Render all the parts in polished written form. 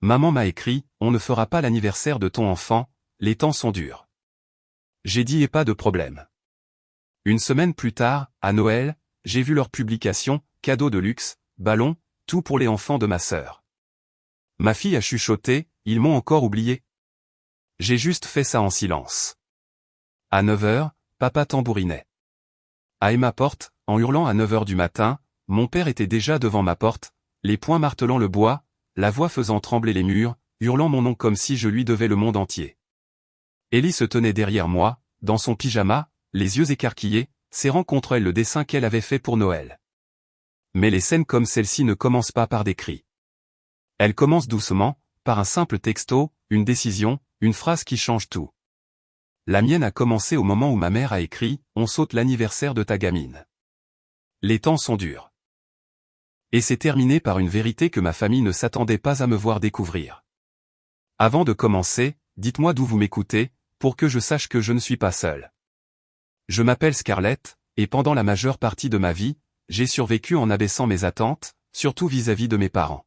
Maman m'a écrit, on ne fera pas l'anniversaire de ton enfant, les temps sont durs. J'ai dit et pas de problème. Une semaine plus tard, à Noël, j'ai vu leur publication, cadeaux de luxe, ballons, tout pour les enfants de ma sœur. Ma fille a chuchoté, ils m'ont encore oublié. J'ai juste fait ça en silence. À 9h, papa tambourinait. À ma porte, en hurlant à 9h du matin, mon père était déjà devant ma porte, les poings martelant le bois, la voix faisant trembler les murs, hurlant mon nom comme si je lui devais le monde entier. Ellie se tenait derrière moi, dans son pyjama, les yeux écarquillés, serrant contre elle le dessin qu'elle avait fait pour Noël. Mais les scènes comme celle-ci ne commencent pas par des cris. Elles commencent doucement, par un simple texto, une décision, une phrase qui change tout. La mienne a commencé au moment où ma mère a écrit « On saute l'anniversaire de ta gamine. Les temps sont durs. » Et c'est terminé par une vérité que ma famille ne s'attendait pas à me voir découvrir. Avant de commencer, dites-moi d'où vous m'écoutez, pour que je sache que je ne suis pas seul. Je m'appelle Scarlett, et pendant la majeure partie de ma vie, j'ai survécu en abaissant mes attentes, surtout vis-à-vis de mes parents.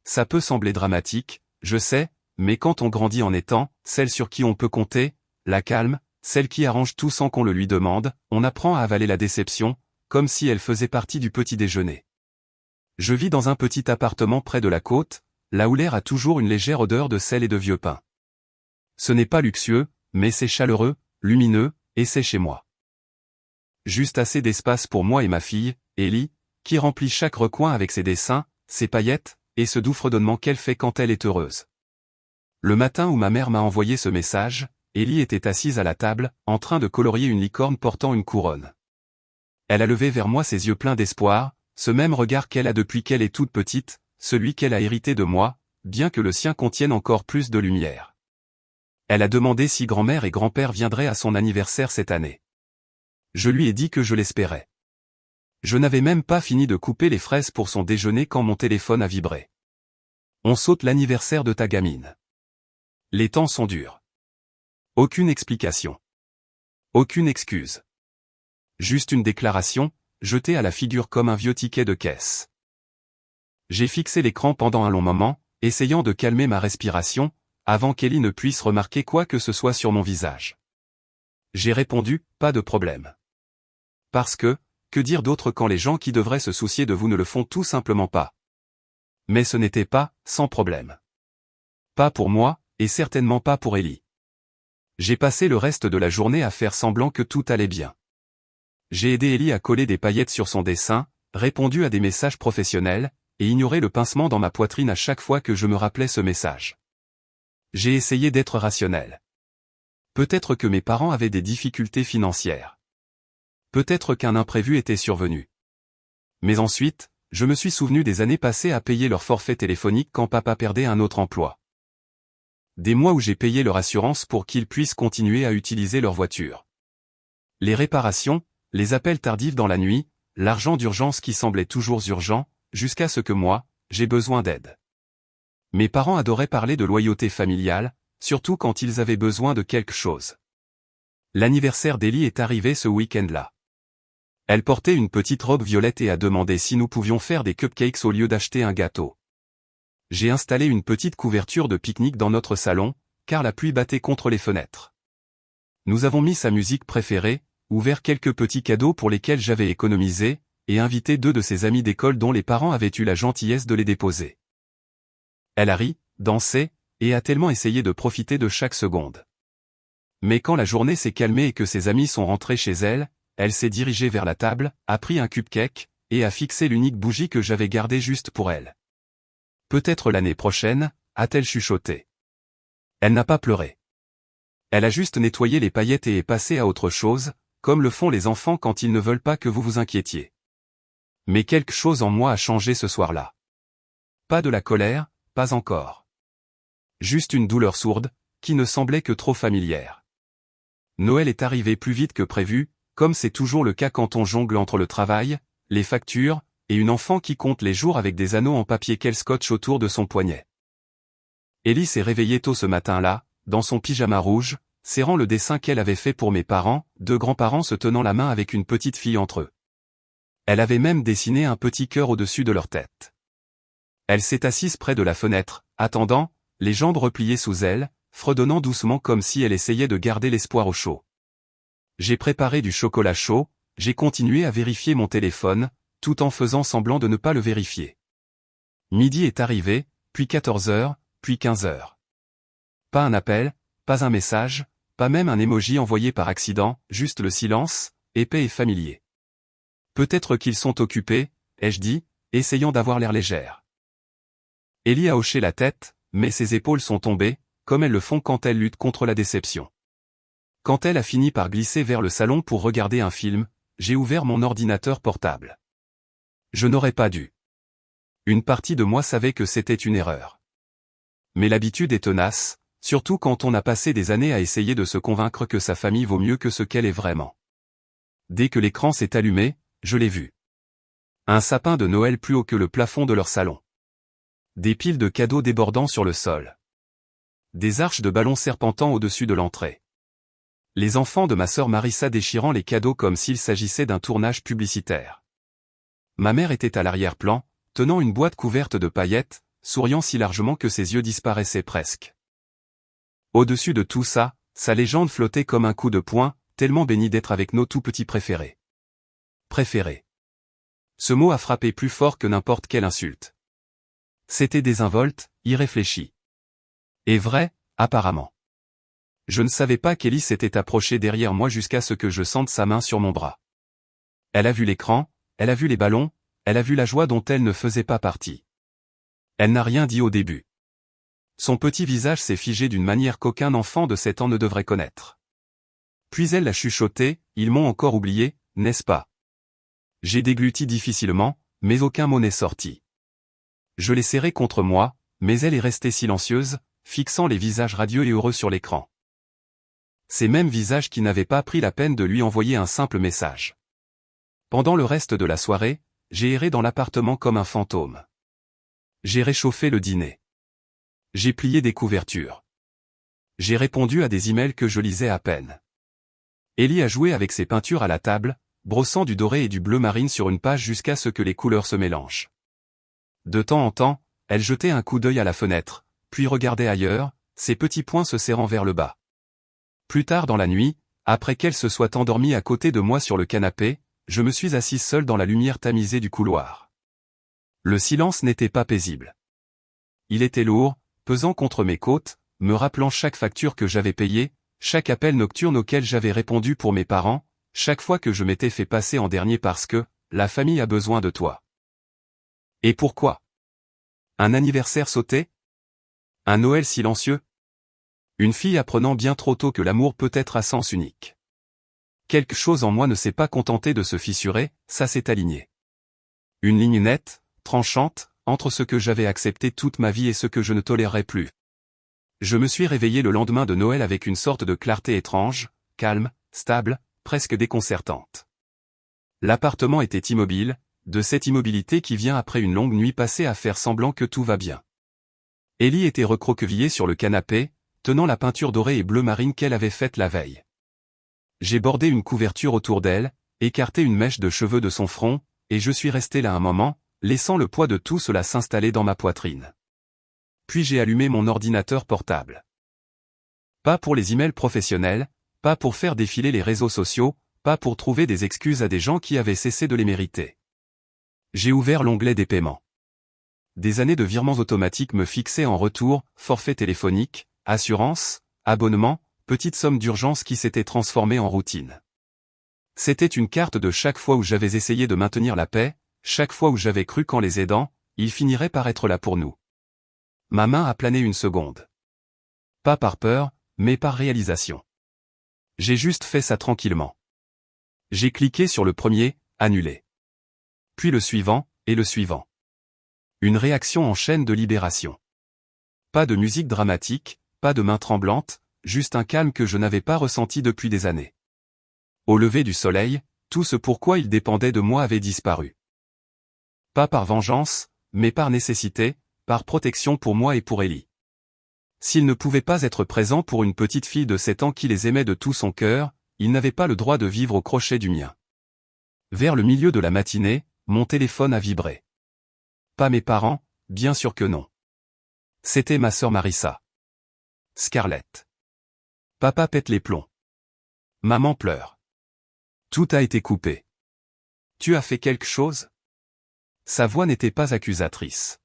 Ça peut sembler dramatique, je sais, mais quand on grandit en étant celle sur qui on peut compter, la calme, celle qui arrange tout sans qu'on le lui demande, on apprend à avaler la déception, comme si elle faisait partie du petit déjeuner. Je vis dans un petit appartement près de la côte, là où l'air a toujours une légère odeur de sel et de vieux pain. Ce n'est pas luxueux, mais c'est chaleureux, lumineux, et c'est chez moi. Juste assez d'espace pour moi et ma fille, Ellie, qui remplit chaque recoin avec ses dessins, ses paillettes, et ce doux fredonnement qu'elle fait quand elle est heureuse. Le matin où ma mère m'a envoyé ce message, Ellie était assise à la table, en train de colorier une licorne portant une couronne. Elle a levé vers moi ses yeux pleins d'espoir, ce même regard qu'elle a depuis qu'elle est toute petite, celui qu'elle a hérité de moi, bien que le sien contienne encore plus de lumière. Elle a demandé si grand-mère et grand-père viendraient à son anniversaire cette année. Je lui ai dit que je l'espérais. Je n'avais même pas fini de couper les fraises pour son déjeuner quand mon téléphone a vibré. On saute l'anniversaire de ta gamine. Les temps sont durs. Aucune explication. Aucune excuse. Juste une déclaration, jetée à la figure comme un vieux ticket de caisse. J'ai fixé l'écran pendant un long moment, essayant de calmer ma respiration, avant qu'Ellie ne puisse remarquer quoi que ce soit sur mon visage. J'ai répondu, pas de problème. Parce que dire d'autre quand les gens qui devraient se soucier de vous ne le font tout simplement pas. Mais ce n'était pas, sans problème. Pas pour moi, et certainement pas pour Ellie. J'ai passé le reste de la journée à faire semblant que tout allait bien. J'ai aidé Ellie à coller des paillettes sur son dessin, répondu à des messages professionnels, et ignoré le pincement dans ma poitrine à chaque fois que je me rappelais ce message. J'ai essayé d'être rationnel. Peut-être que mes parents avaient des difficultés financières. Peut-être qu'un imprévu était survenu. Mais ensuite, je me suis souvenu des années passées à payer leur forfait téléphonique quand papa perdait un autre emploi. Des mois où j'ai payé leur assurance pour qu'ils puissent continuer à utiliser leur voiture. Les réparations, les appels tardifs dans la nuit, l'argent d'urgence qui semblait toujours urgent, jusqu'à ce que moi, j'ai besoin d'aide. Mes parents adoraient parler de loyauté familiale, surtout quand ils avaient besoin de quelque chose. L'anniversaire d'Ellie est arrivé ce week-end-là. Elle portait une petite robe violette et a demandé si nous pouvions faire des cupcakes au lieu d'acheter un gâteau. J'ai installé une petite couverture de pique-nique dans notre salon, car la pluie battait contre les fenêtres. Nous avons mis sa musique préférée, ouvert quelques petits cadeaux pour lesquels j'avais économisé, et invité 2 de ses amis d'école dont les parents avaient eu la gentillesse de les déposer. Elle a ri, dansé, et a tellement essayé de profiter de chaque seconde. Mais quand la journée s'est calmée et que ses amis sont rentrés chez elle, elle s'est dirigée vers la table, a pris un cupcake, et a fixé l'unique bougie que j'avais gardée juste pour elle. Peut-être l'année prochaine, a-t-elle chuchoté. Elle n'a pas pleuré. Elle a juste nettoyé les paillettes et est passée à autre chose, comme le font les enfants quand ils ne veulent pas que vous vous inquiétiez. Mais quelque chose en moi a changé ce soir-là. Pas de la colère, pas encore. Juste une douleur sourde, qui ne semblait que trop familière. Noël est arrivé plus vite que prévu, comme c'est toujours le cas quand on jongle entre le travail, les factures, et une enfant qui compte les jours avec des anneaux en papier qu'elle scotche autour de son poignet. Ellie s'est réveillée tôt ce matin-là, dans son pyjama rouge, serrant le dessin qu'elle avait fait pour mes parents, 2 grands-parents se tenant la main avec une petite fille entre eux. Elle avait même dessiné un petit cœur au-dessus de leur tête. Elle s'est assise près de la fenêtre, attendant, les jambes repliées sous elle, fredonnant doucement comme si elle essayait de garder l'espoir au chaud. J'ai préparé du chocolat chaud, j'ai continué à vérifier mon téléphone, tout en faisant semblant de ne pas le vérifier. Midi est arrivé, puis 14 heures, puis 15 heures. Pas un appel, pas un message, pas même un emoji envoyé par accident, juste le silence, épais et familier. Peut-être qu'ils sont occupés, ai-je dit, essayant d'avoir l'air légère. Ellie a hoché la tête, mais ses épaules sont tombées, comme elles le font quand elles luttent contre la déception. Quand elle a fini par glisser vers le salon pour regarder un film, j'ai ouvert mon ordinateur portable. Je n'aurais pas dû. Une partie de moi savait que c'était une erreur. Mais l'habitude est tenace, surtout quand on a passé des années à essayer de se convaincre que sa famille vaut mieux que ce qu'elle est vraiment. Dès que l'écran s'est allumé, je l'ai vu. Un sapin de Noël plus haut que le plafond de leur salon. Des piles de cadeaux débordant sur le sol. Des arches de ballons serpentant au-dessus de l'entrée. Les enfants de ma sœur Marissa déchirant les cadeaux comme s'il s'agissait d'un tournage publicitaire. Ma mère était à l'arrière-plan, tenant une boîte couverte de paillettes, souriant si largement que ses yeux disparaissaient presque. Au-dessus de tout ça, sa légende flottait comme un coup de poing, tellement béni d'être avec nos tout petits préférés. Préférés. Ce mot a frappé plus fort que n'importe quelle insulte. C'était désinvolte, irréfléchi. Et vrai, apparemment. Je ne savais pas qu'Ellie s'était approchée derrière moi jusqu'à ce que je sente sa main sur mon bras. Elle a vu l'écran, elle a vu les ballons, elle a vu la joie dont elle ne faisait pas partie. Elle n'a rien dit au début. Son petit visage s'est figé d'une manière qu'aucun enfant de 7 ans ne devrait connaître. Puis elle l'a chuchoté, ils m'ont encore oublié, n'est-ce pas? J'ai dégluti difficilement, mais aucun mot n'est sorti. Je l'ai serrée contre moi, mais elle est restée silencieuse, fixant les visages radieux et heureux sur l'écran. Ces mêmes visages qui n'avaient pas pris la peine de lui envoyer un simple message. Pendant le reste de la soirée, j'ai erré dans l'appartement comme un fantôme. J'ai réchauffé le dîner. J'ai plié des couvertures. J'ai répondu à des emails que je lisais à peine. Ellie a joué avec ses peintures à la table, brossant du doré et du bleu marine sur une page jusqu'à ce que les couleurs se mélangent. De temps en temps, elle jetait un coup d'œil à la fenêtre, puis regardait ailleurs, ses petits poings se serrant vers le bas. Plus tard dans la nuit, après qu'elle se soit endormie à côté de moi sur le canapé, je me suis assise seul dans la lumière tamisée du couloir. Le silence n'était pas paisible. Il était lourd, pesant contre mes côtes, me rappelant chaque facture que j'avais payée, chaque appel nocturne auquel j'avais répondu pour mes parents, chaque fois que je m'étais fait passer en dernier parce que, la famille a besoin de toi. Et pourquoi? Un anniversaire sauté? Un Noël silencieux? Une fille apprenant bien trop tôt que l'amour peut être à sens unique. Quelque chose en moi ne s'est pas contenté de se fissurer, ça s'est aligné. Une ligne nette, tranchante, entre ce que j'avais accepté toute ma vie et ce que je ne tolérerais plus. Je me suis réveillé le lendemain de Noël avec une sorte de clarté étrange, calme, stable, presque déconcertante. L'appartement était immobile, de cette immobilité qui vient après une longue nuit passée à faire semblant que tout va bien. Ellie était recroquevillée sur le canapé, tenant la peinture dorée et bleu marine qu'elle avait faite la veille. J'ai bordé une couverture autour d'elle, écarté une mèche de cheveux de son front, et je suis resté là un moment, laissant le poids de tout cela s'installer dans ma poitrine. Puis j'ai allumé mon ordinateur portable. Pas pour les emails professionnels, pas pour faire défiler les réseaux sociaux, pas pour trouver des excuses à des gens qui avaient cessé de les mériter. J'ai ouvert l'onglet des paiements. Des années de virements automatiques me fixaient en retour, forfait téléphonique, assurance, abonnement, petite somme d'urgence qui s'était transformée en routine. C'était une carte de chaque fois où j'avais essayé de maintenir la paix, chaque fois où j'avais cru qu'en les aidant, ils finiraient par être là pour nous. Ma main a plané une seconde. Pas par peur, mais par réalisation. J'ai juste fait ça tranquillement. J'ai cliqué sur le premier, annuler. Puis le suivant, et le suivant. Une réaction en chaîne de libération. Pas de musique dramatique, pas de main tremblante, juste un calme que je n'avais pas ressenti depuis des années. Au lever du soleil, tout ce pourquoi il dépendait de moi avait disparu. Pas par vengeance, mais par nécessité, par protection pour moi et pour Ellie. S'il ne pouvait pas être présent pour une petite fille de 7 ans qui les aimait de tout son cœur, il n'avait pas le droit de vivre au crochet du mien. Vers le milieu de la matinée, mon téléphone a vibré. Pas mes parents, bien sûr que non. C'était ma sœur Marissa. Scarlett. Papa pète les plombs. Maman pleure. Tout a été coupé. Tu as fait quelque chose? Sa voix n'était pas accusatrice.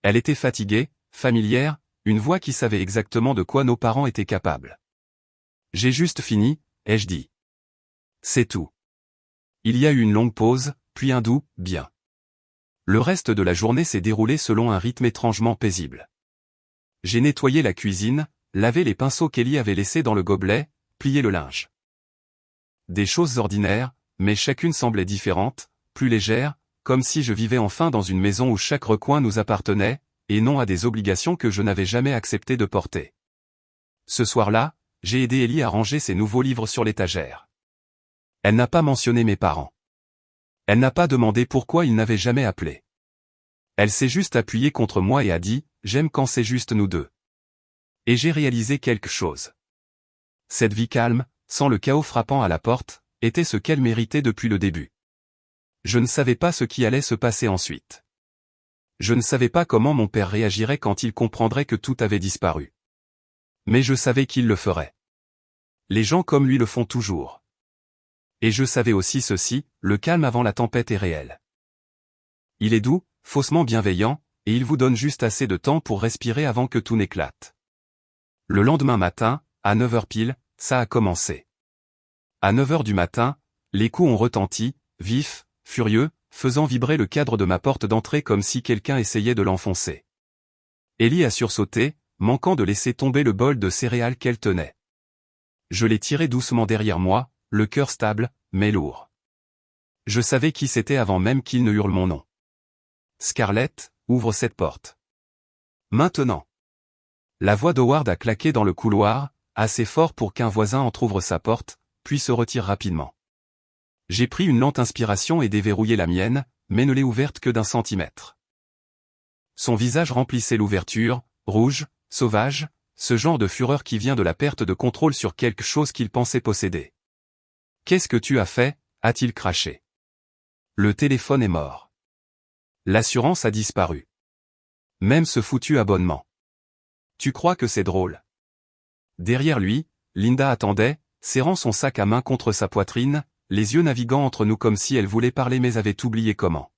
Elle était fatiguée, familière, une voix qui savait exactement de quoi nos parents étaient capables. J'ai juste fini, ai-je dit. C'est tout. Il y a eu une longue pause, puis un doux « bien ». Le reste de la journée s'est déroulé selon un rythme étrangement paisible. J'ai nettoyé la cuisine, lavé les pinceaux qu'Ellie avait laissés dans le gobelet, plié le linge. Des choses ordinaires, mais chacune semblait différente, plus légère, comme si je vivais enfin dans une maison où chaque recoin nous appartenait, et non à des obligations que je n'avais jamais accepté de porter. Ce soir-là, j'ai aidé Ellie à ranger ses nouveaux livres sur l'étagère. Elle n'a pas mentionné mes parents. Elle n'a pas demandé pourquoi ils n'avaient jamais appelé. Elle s'est juste appuyée contre moi et a dit « J'aime quand c'est juste nous deux ». Et j'ai réalisé quelque chose. Cette vie calme, sans le chaos frappant à la porte, était ce qu'elle méritait depuis le début. Je ne savais pas ce qui allait se passer ensuite. Je ne savais pas comment mon père réagirait quand il comprendrait que tout avait disparu. Mais je savais qu'il le ferait. Les gens comme lui le font toujours. Et je savais aussi ceci, le calme avant la tempête est réel. Il est doux, faussement bienveillant, et il vous donne juste assez de temps pour respirer avant que tout n'éclate. Le lendemain matin, à 9h pile, ça a commencé. À 9h du matin, les coups ont retenti, vifs, furieux, faisant vibrer le cadre de ma porte d'entrée comme si quelqu'un essayait de l'enfoncer. Ellie a sursauté, manquant de laisser tomber le bol de céréales qu'elle tenait. Je l'ai tiré doucement derrière moi, le cœur stable, mais lourd. Je savais qui c'était avant même qu'il ne hurle mon nom. Scarlett, ouvre cette porte. Maintenant. La voix d'Howard a claqué dans le couloir, assez fort pour qu'un voisin entr'ouvre sa porte, puis se retire rapidement. J'ai pris une lente inspiration et déverrouillé la mienne, mais ne l'ai ouverte que d'1 centimètre. Son visage remplissait l'ouverture, rouge, sauvage, ce genre de fureur qui vient de la perte de contrôle sur quelque chose qu'il pensait posséder. « Qu'est-ce que tu as fait ?» a-t-il craché. Le téléphone est mort. L'assurance a disparu. Même ce foutu abonnement. Tu crois que c'est drôle? Derrière lui, Linda attendait, serrant son sac à main contre sa poitrine, les yeux naviguant entre nous comme si elle voulait parler mais avait oublié comment.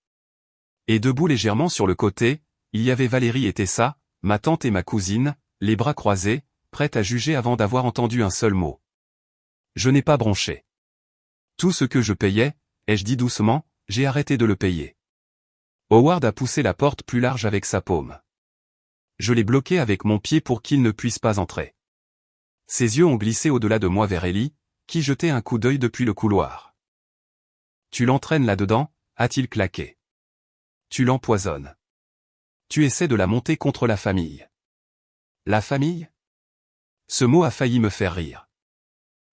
Et debout légèrement sur le côté, il y avait Valérie et Tessa, ma tante et ma cousine, les bras croisés, prêtes à juger avant d'avoir entendu un seul mot. Je n'ai pas bronché. Tout ce que je payais, ai-je dit doucement, j'ai arrêté de le payer. Howard a poussé la porte plus large avec sa paume. Je l'ai bloqué avec mon pied pour qu'il ne puisse pas entrer. Ses yeux ont glissé au-delà de moi vers Ellie, qui jetait un coup d'œil depuis le couloir. Tu l'entraînes là-dedans, a-t-il claqué. Tu l'empoisonnes. Tu essaies de la monter contre la famille. La famille? Ce mot a failli me faire rire.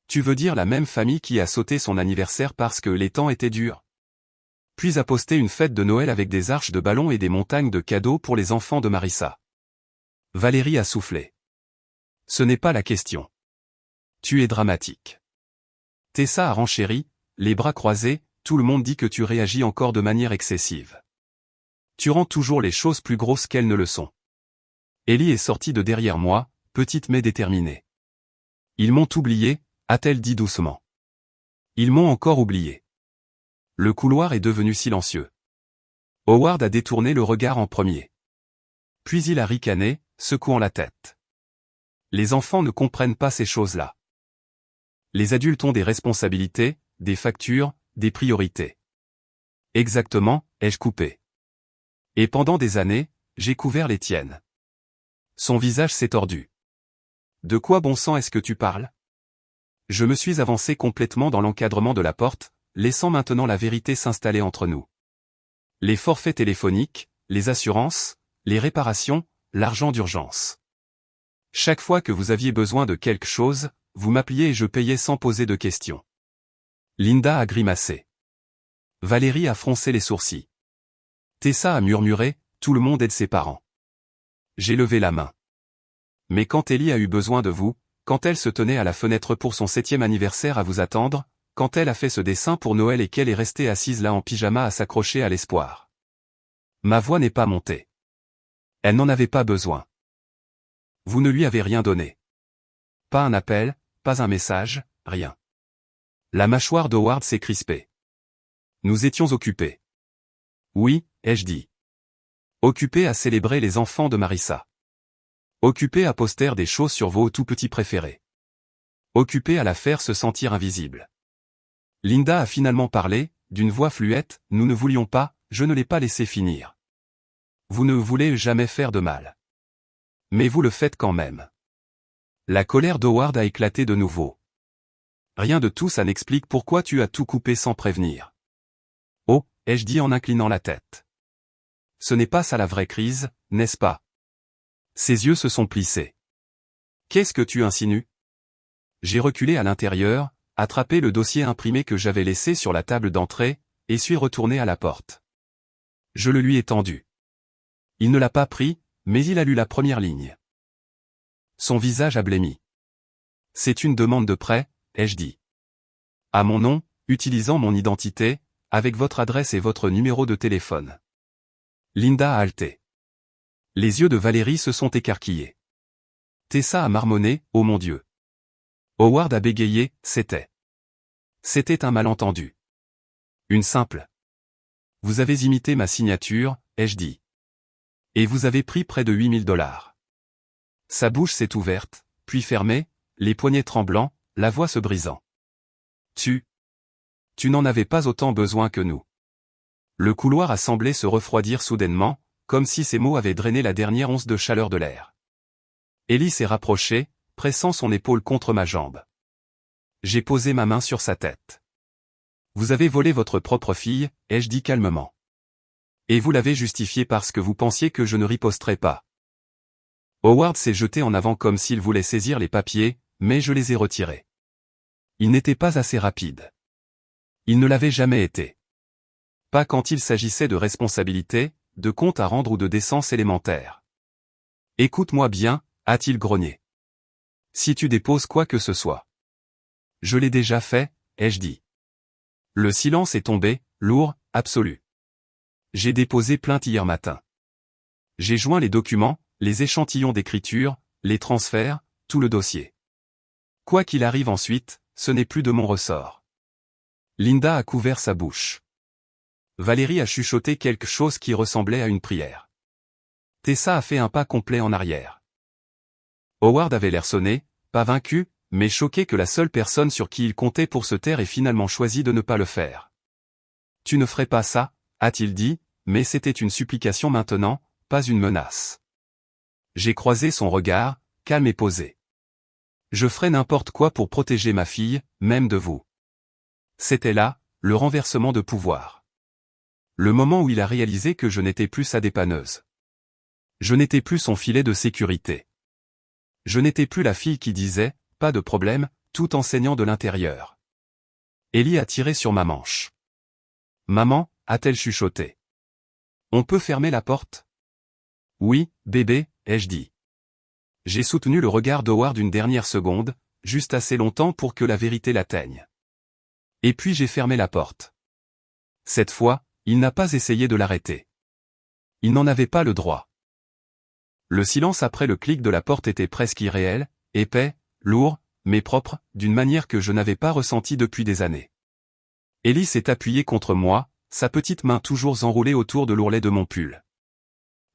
Tu veux dire la même famille qui a sauté son anniversaire parce que les temps étaient durs? Puis a posté une fête de Noël avec des arches de ballons et des montagnes de cadeaux pour les enfants de Marissa. Valérie a soufflé. Ce n'est pas la question. Tu es dramatique. Tessa a renchéri, les bras croisés, tout le monde dit que tu réagis encore de manière excessive. Tu rends toujours les choses plus grosses qu'elles ne le sont. Ellie est sortie de derrière moi, petite mais déterminée. Ils m'ont oublié, a-t-elle dit doucement. Ils m'ont encore oublié. Le couloir est devenu silencieux. Howard a détourné le regard en premier. Puis il a ricané, secouant la tête. Les enfants ne comprennent pas ces choses-là. Les adultes ont des responsabilités, des factures, des priorités. Exactement, ai-je coupé. Et pendant des années, j'ai couvert les tiennes. Son visage s'est tordu. De quoi bon sang est-ce que tu parles? Je me suis avancé complètement dans l'encadrement de la porte, laissant maintenant la vérité s'installer entre nous. Les forfaits téléphoniques, les assurances, les réparations, l'argent d'urgence. Chaque fois que vous aviez besoin de quelque chose, vous m'appeliez et je payais sans poser de questions. Linda a grimacé. Valérie a froncé les sourcils. Tessa a murmuré, tout le monde aide ses parents. J'ai levé la main. Mais quand Ellie a eu besoin de vous, quand elle se tenait à la fenêtre pour son 7e anniversaire à vous attendre, quand elle a fait ce dessin pour Noël et qu'elle est restée assise là en pyjama à s'accrocher à l'espoir. Ma voix n'est pas montée. Elle n'en avait pas besoin. Vous ne lui avez rien donné. Pas un appel, pas un message, rien. La mâchoire d'Howard s'est crispée. Nous étions occupés. Oui, ai-je dit. Occupés à célébrer les enfants de Marissa. Occupés à poster des choses sur vos tout petits préférés. Occupés à la faire se sentir invisible. Linda a finalement parlé, d'une voix fluette, nous ne voulions pas, je ne l'ai pas laissé finir. Vous ne voulez jamais faire de mal. Mais vous le faites quand même. La colère d'Howard a éclaté de nouveau. Rien de tout ça n'explique pourquoi tu as tout coupé sans prévenir. Oh, ai-je dit en inclinant la tête. Ce n'est pas ça la vraie crise, n'est-ce pas? Ses yeux se sont plissés. Qu'est-ce que tu insinues? J'ai reculé à l'intérieur, attrapé le dossier imprimé que j'avais laissé sur la table d'entrée, et suis retourné à la porte. Je le lui ai tendu. Il ne l'a pas pris, mais il a lu la première ligne. Son visage a blêmi. C'est une demande de prêt, ai-je dit. À mon nom, utilisant mon identité, avec votre adresse et votre numéro de téléphone. Linda a halté. Les yeux de Valérie se sont écarquillés. Tessa a marmonné, oh mon Dieu. Howard a bégayé, c'était. C'était un malentendu. Une simple. Vous avez imité ma signature, ai-je dit. Et vous avez pris près de $8 000. Sa bouche s'est ouverte, puis fermée, les poignets tremblants, la voix se brisant. Tu n'en avais pas autant besoin que nous. Le couloir a semblé se refroidir soudainement, comme si ces mots avaient drainé la dernière once de chaleur de l'air. Ellie s'est rapprochée, pressant son épaule contre ma jambe. J'ai posé ma main sur sa tête. Vous avez volé votre propre fille, ai-je dit calmement. Et vous l'avez justifié parce que vous pensiez que je ne riposterais pas. Howard s'est jeté en avant comme s'il voulait saisir les papiers, mais je les ai retirés. Il n'était pas assez rapide. Il ne l'avait jamais été. Pas quand il s'agissait de responsabilité, de compte à rendre ou de décence élémentaire. Écoute-moi bien, a-t-il grogné. Si tu déposes quoi que ce soit. Je l'ai déjà fait, ai-je dit. Le silence est tombé, lourd, absolu. J'ai déposé plainte hier matin. J'ai joint les documents, les échantillons d'écriture, les transferts, tout le dossier. Quoi qu'il arrive ensuite, ce n'est plus de mon ressort. Linda a couvert sa bouche. Valérie a chuchoté quelque chose qui ressemblait à une prière. Tessa a fait un pas complet en arrière. Howard avait l'air sonné, pas vaincu, mais choqué que la seule personne sur qui il comptait pour se taire ait finalement choisi de ne pas le faire. Tu ne ferais pas ça, a-t-il dit, mais c'était une supplication maintenant, pas une menace. J'ai croisé son regard, calme et posé. Je ferai n'importe quoi pour protéger ma fille, même de vous. C'était là, le renversement de pouvoir. Le moment où il a réalisé que je n'étais plus sa dépanneuse. Je n'étais plus son filet de sécurité. Je n'étais plus la fille qui disait, pas de problème, tout en saignant de l'intérieur. Ellie a tiré sur ma manche. Maman, a-t-elle chuchoté. On peut fermer la porte? Oui, bébé, ai-je dit. J'ai soutenu le regard d'Howard une dernière seconde, juste assez longtemps pour que la vérité l'atteigne. Et puis j'ai fermé la porte. Cette fois, il n'a pas essayé de l'arrêter. Il n'en avait pas le droit. Le silence après le clic de la porte était presque irréel, épais, lourd, mais propre, d'une manière que je n'avais pas ressentie depuis des années. Ellie s'est appuyée contre moi, sa petite main toujours enroulée autour de l'ourlet de mon pull.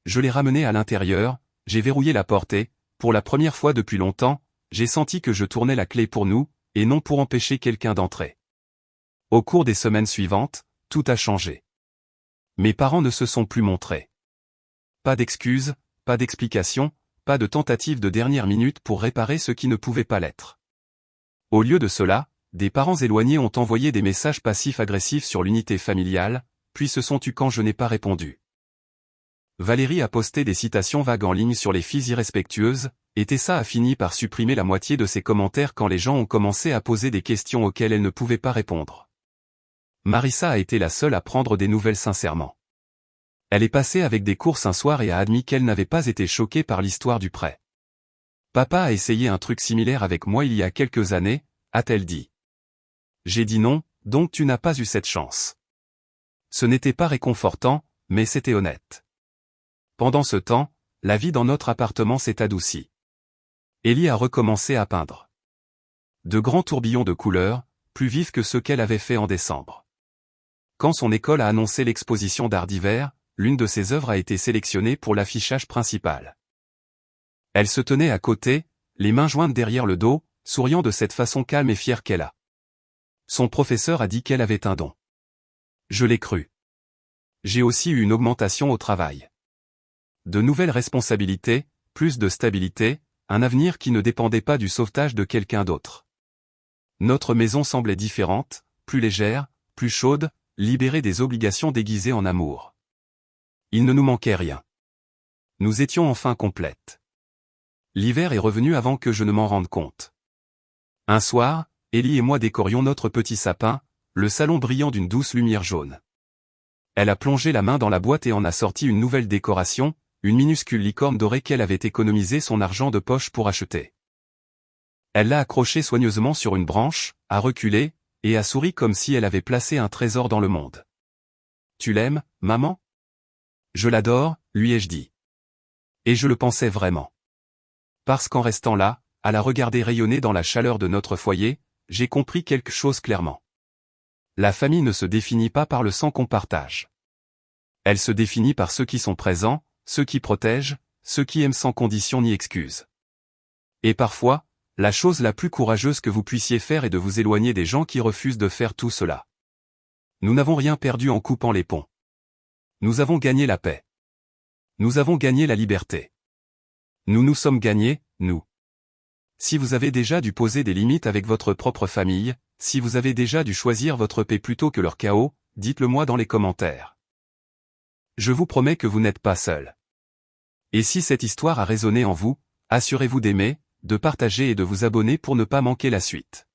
Je l'ai ramenée à l'intérieur, j'ai verrouillé la porte et, pour la première fois depuis longtemps, j'ai senti que je tournais la clé pour nous, et non pour empêcher quelqu'un d'entrer. Au cours des semaines suivantes, tout a changé. Mes parents ne se sont plus montrés. Pas d'excuses, pas d'explications, pas de tentative de dernière minute pour réparer ce qui ne pouvait pas l'être. Au lieu de cela, des parents éloignés ont envoyé des messages passifs-agressifs sur l'unité familiale, puis se sont tus quand je n'ai pas répondu. Valérie a posté des citations vagues en ligne sur les filles irrespectueuses, et Tessa a fini par supprimer la moitié de ses commentaires quand les gens ont commencé à poser des questions auxquelles elle ne pouvait pas répondre. Marissa a été la seule à prendre des nouvelles sincèrement. Elle est passée avec des courses un soir et a admis qu'elle n'avait pas été choquée par l'histoire du prêt. Papa a essayé un truc similaire avec moi il y a quelques années, a-t-elle dit. J'ai dit non, donc tu n'as pas eu cette chance. Ce n'était pas réconfortant, mais c'était honnête. Pendant ce temps, la vie dans notre appartement s'est adoucie. Ellie a recommencé à peindre. De grands tourbillons de couleurs, plus vifs que ceux qu'elle avait fait en décembre. Quand son école a annoncé l'exposition d'art d'hiver, l'une de ses œuvres a été sélectionnée pour l'affichage principal. Elle se tenait à côté, les mains jointes derrière le dos, souriant de cette façon calme et fière qu'elle a. Son professeur a dit qu'elle avait un don. Je l'ai cru. J'ai aussi eu une augmentation au travail. De nouvelles responsabilités, plus de stabilité, un avenir qui ne dépendait pas du sauvetage de quelqu'un d'autre. Notre maison semblait différente, plus légère, plus chaude, libérée des obligations déguisées en amour. Il ne nous manquait rien. Nous étions enfin complètes. L'hiver est revenu avant que je ne m'en rende compte. Un soir, Ellie et moi décorions notre petit sapin, le salon brillant d'une douce lumière jaune. Elle a plongé la main dans la boîte et en a sorti une nouvelle décoration, une minuscule licorne dorée qu'elle avait économisé son argent de poche pour acheter. Elle l'a accrochée soigneusement sur une branche, a reculé, et a souri comme si elle avait placé un trésor dans le monde. « Tu l'aimes, maman ?»« Je l'adore, lui ai-je dit. Et je le pensais vraiment. Parce qu'en restant là, à la regarder rayonner dans la chaleur de notre foyer, j'ai compris quelque chose clairement. La famille ne se définit pas par le sang qu'on partage. Elle se définit par ceux qui sont présents, ceux qui protègent, ceux qui aiment sans condition ni excuse. Et parfois, la chose la plus courageuse que vous puissiez faire est de vous éloigner des gens qui refusent de faire tout cela. Nous n'avons rien perdu en coupant les ponts. Nous avons gagné la paix. Nous avons gagné la liberté. Nous nous sommes gagnés, nous. Si vous avez déjà dû poser des limites avec votre propre famille, si vous avez déjà dû choisir votre paix plutôt que leur chaos, dites-le moi dans les commentaires. Je vous promets que vous n'êtes pas seul. Et si cette histoire a résonné en vous, assurez-vous d'aimer, de partager et de vous abonner pour ne pas manquer la suite.